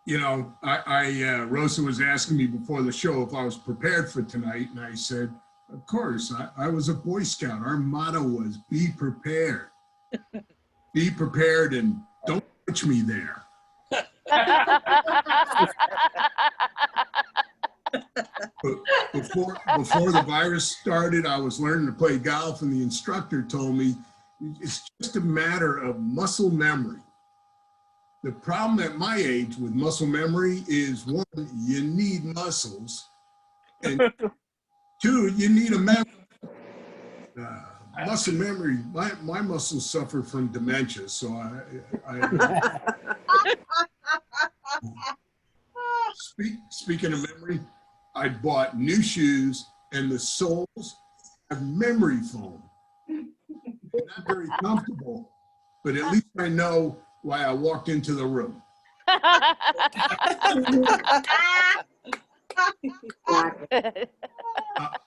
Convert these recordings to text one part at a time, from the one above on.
You know, Rosa was asking me before the show if I was prepared for tonight, and I said, of course, I was a Boy Scout. Our motto was be prepared. Be prepared and don't touch me there. But before the virus started, I was learning to play golf, and the instructor told me it's just a matter of muscle memory. The problem at my age with muscle memory is, one, you need muscles, and two, you need a memory. Muscle memory, my muscles suffer from dementia, so speaking of memory, I bought new shoes, and the soles have memory foam. They're not very comfortable, but at least I know why I walked into the room.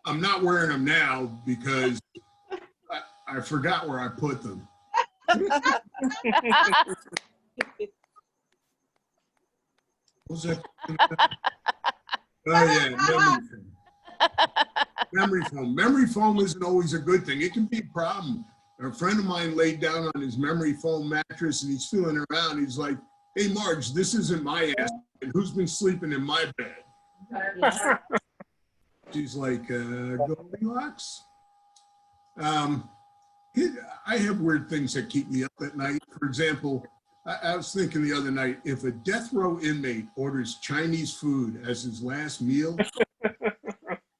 I'm not wearing them now because I forgot where I put them. What was that? Oh yeah, memory foam. Memory foam. Memory foam isn't always a good thing. It can be a problem. A friend of mine laid down on his memory foam mattress, and he's feeling around. He's like, "Hey, Marge, this isn't my ass. Who's been sleeping in my bed?" She's like, "Goldilocks." I have weird things that keep me up at night. For example, I was thinking the other night, if a death row inmate orders Chinese food as his last meal,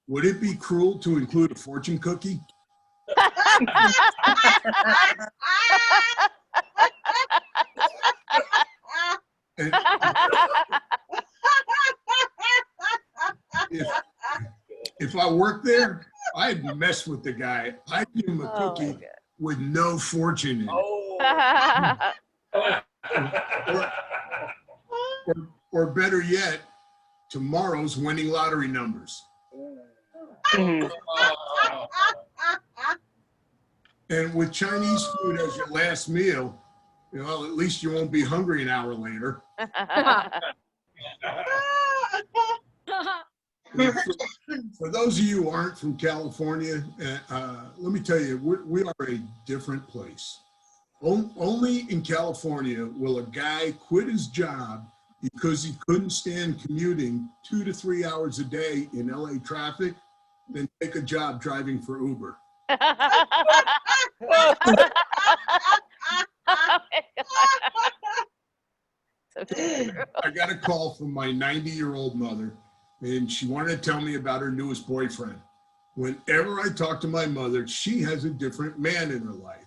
would it be cruel to include a fortune cookie? And if I worked there, I'd mess with the guy. I'd give him a cookie with no fortune in it. Or better yet, tomorrow's winning lottery numbers. And with Chinese food as your last meal, you know, at least you won't be hungry an hour later. For those of you who aren't from California, let me tell you, we are a different place. Only in California will a guy quit his job because he couldn't stand commuting 2 to 3 hours a day in LA traffic, then take a job driving for Uber. I got a call from my 90-year-old mother, and she wanted to tell me about her newest boyfriend. Whenever I talk to my mother, she has a different man in her life.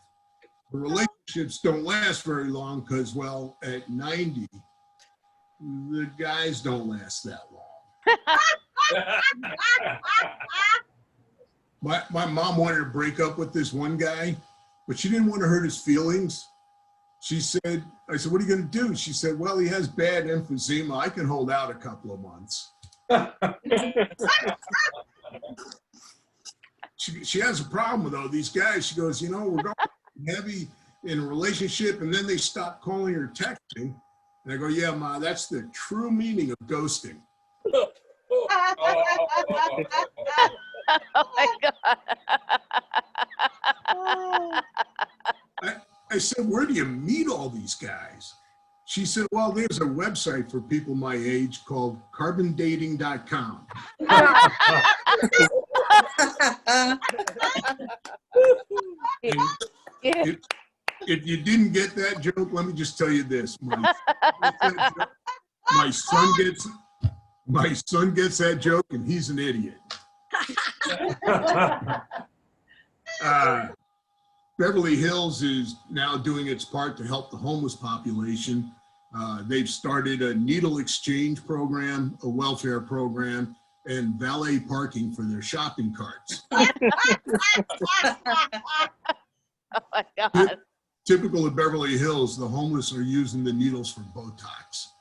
The relationships don't last very long because, well, at 90, the guys don't last that long. My mom wanted to break up with this one guy, but she didn't want to hurt his feelings. I said, what are you going to do? She said, well, he has bad emphysema. I can hold out a couple of months. She has a problem with all these guys. She goes, you know, we're going heavy in a relationship, and then they stop calling or texting. And I go, yeah, Ma, that's the true meaning of ghosting. Oh my God. I said, where do you meet all these guys? She said, well, there's a website for people my age called carbondating.com. If you didn't get that joke, let me just tell you this. My son gets that joke, and he's an idiot. Beverly Hills is now doing its part to help the homeless population. They've started a needle exchange program, a welfare program, and valet parking for their shopping carts. Oh my God. Typical of Beverly Hills, the homeless are using the needles for Botox.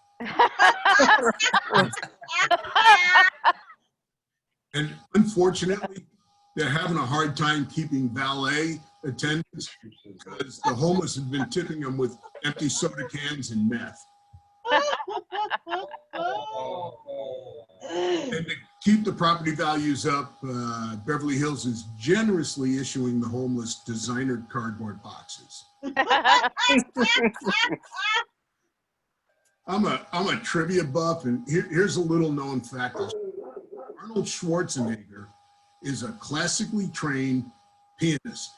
And unfortunately, they're having a hard time keeping valet attendants because the homeless have been tipping them with empty soda cans and meth. And to keep the property values up, Beverly Hills is generously issuing the homeless designer cardboard boxes. I'm a trivia buff, and here's a little known fact. Arnold Schwarzenegger is a classically trained pianist.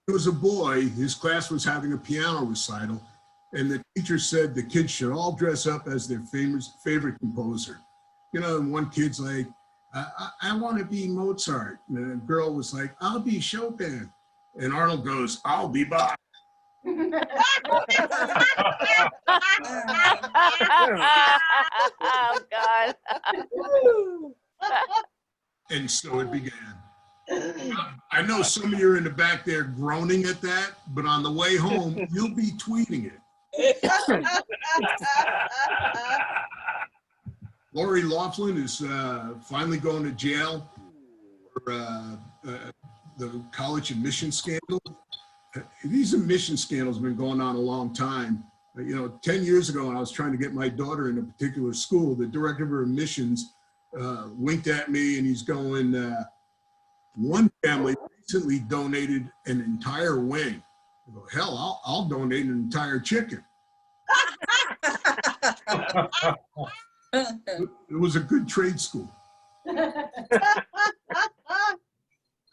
He was a boy, his class was having a piano recital, and the teacher said the kids should all dress up as their favorite composer. You know, and one kid's like, I want to be Mozart. And a girl was like, I'll be Chopin. And Arnold goes, I'll be Bach. Oh, God. And so it began. I know some of you are in the back there groaning at that, but on the way home, you'll be tweeting it. Lori Laughlin is finally going to jail for the college admission scandal. These admission scandals have been going on a long time. You know, 10 years ago, when I was trying to get my daughter in a particular school, the director of her admissions winked at me and he's going, one family recently donated an entire wing. I go, hell, I'll donate an entire chicken. It was a good trade school.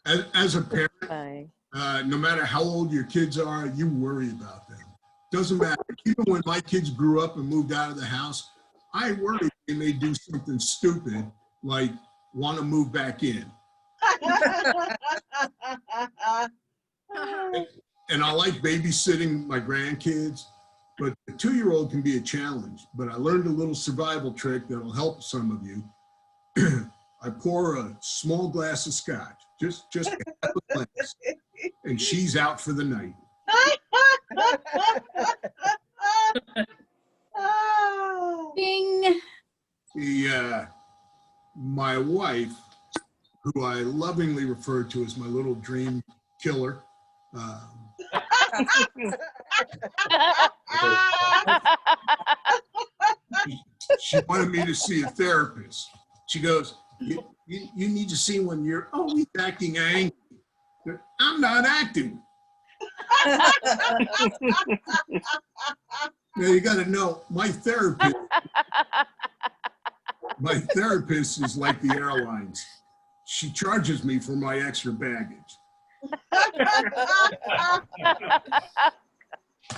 As a parent, no matter how old your kids are, you worry about them. Doesn't matter. Even when my kids grew up and moved out of the house, I worried they may do something stupid like want to move back in. And I like babysitting my grandkids, but the 2-year-old can be a challenge. But I learned a little survival trick that'll help some of you. I pour a small glass of scotch, just half a glass, and she's out for the night. Ding. My wife, who I lovingly refer to as my little dream killer, she wanted me to see a therapist. She goes, you need to see when you're always acting angry. I'm not acting. Now you got to know, my therapist is like the airlines. She charges me for my extra baggage.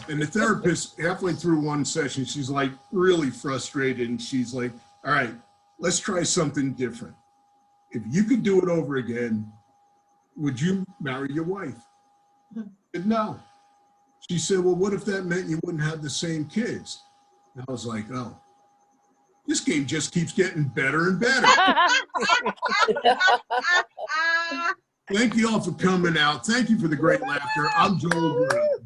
And the therapist, halfway through one session, she's like really frustrated. And she's like, all right, let's try something different. If you could do it over again, would you marry your wife? I said, no. She said, well, what if that meant you wouldn't have the same kids? And I was like, oh, this game just keeps getting better and better. Thank you all for coming out. Thank you for the great laughter. I'm Joel Brill.